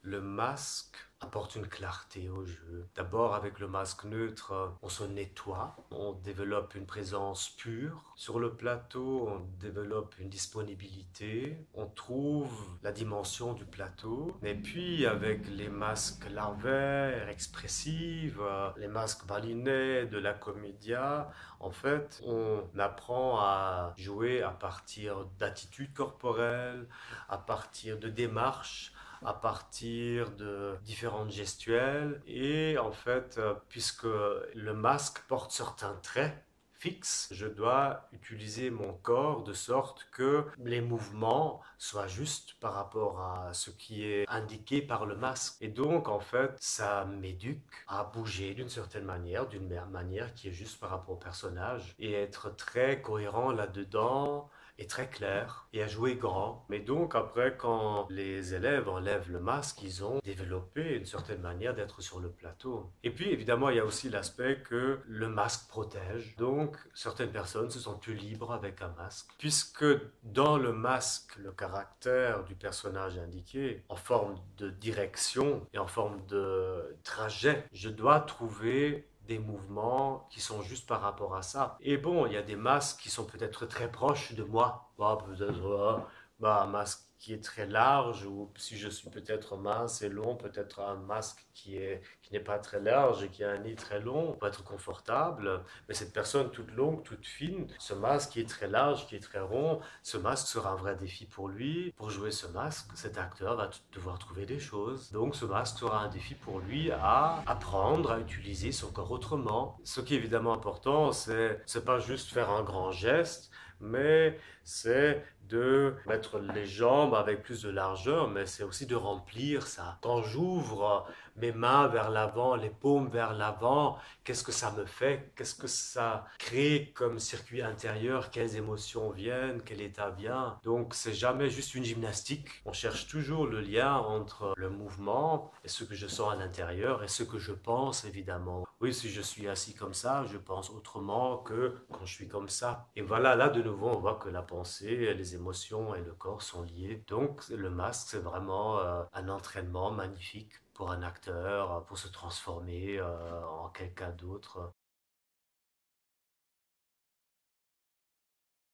Le masque apporte une clarté au jeu. D'abord, avec le masque neutre, on se nettoie, on développe une présence pure. Sur le plateau, on développe une disponibilité, on trouve la dimension du plateau. Et puis, avec les masques larvaires, expressifs, les masques balinais de la comédia, en fait, on apprend à jouer à partir d'attitudes corporelles, à partir de démarches, à partir de différentes gestuelles. Et en fait, puisque le masque porte certains traits fixes, je dois utiliser mon corps de sorte que les mouvements soient justes par rapport à ce qui est indiqué par le masque. Et donc, en fait, ça m'éduque à bouger d'une certaine manière, d'une manière qui est juste par rapport au personnage, et être très cohérent là-dedans, est très clair et à jouer grand. Mais donc après, quand les élèves enlèvent le masque, ils ont développé une certaine manière d'être sur le plateau. Et puis évidemment, il y a aussi l'aspect que le masque protège. Donc certaines personnes se sentent plus libres avec un masque, puisque dans le masque, le caractère du personnage indiqué, en forme de direction et en forme de trajet, je dois trouver des mouvements qui sont juste par rapport à ça. Et bon, il y a des masques qui sont peut-être très proches de moi. Bah, peut-être un masque qui est très large, ou si je suis peut-être mince et long, peut-être un masque qui n'est pas très large et qui a un nez très long pour être confortable. Mais cette personne toute longue, toute fine, ce masque qui est très large, qui est très rond, ce masque sera un vrai défi pour lui. Pour jouer ce masque, cet acteur va devoir trouver des choses. Donc ce masque sera un défi pour lui à apprendre à utiliser son corps autrement. Ce qui est évidemment important, c'est pas juste faire un grand geste, mais c'est de mettre les jambes avec plus de largeur, mais c'est aussi de remplir ça. Quand j'ouvre mes mains vers l'avant, les paumes vers l'avant, qu'est-ce que ça me fait? Qu'est-ce que ça crée comme circuit intérieur? Quelles émotions viennent? Quel état vient? Donc c'est jamais juste une gymnastique. On cherche toujours le lien entre le mouvement et ce que je sens à l'intérieur et ce que je pense évidemment. Oui, si je suis assis comme ça, je pense autrement que quand je suis comme ça. Et voilà, là de nouveau, on voit que la pensée, les émotions et le corps sont liés. Donc le masque, c'est vraiment un entraînement magnifique pour un acteur, pour se transformer en quelqu'un d'autre.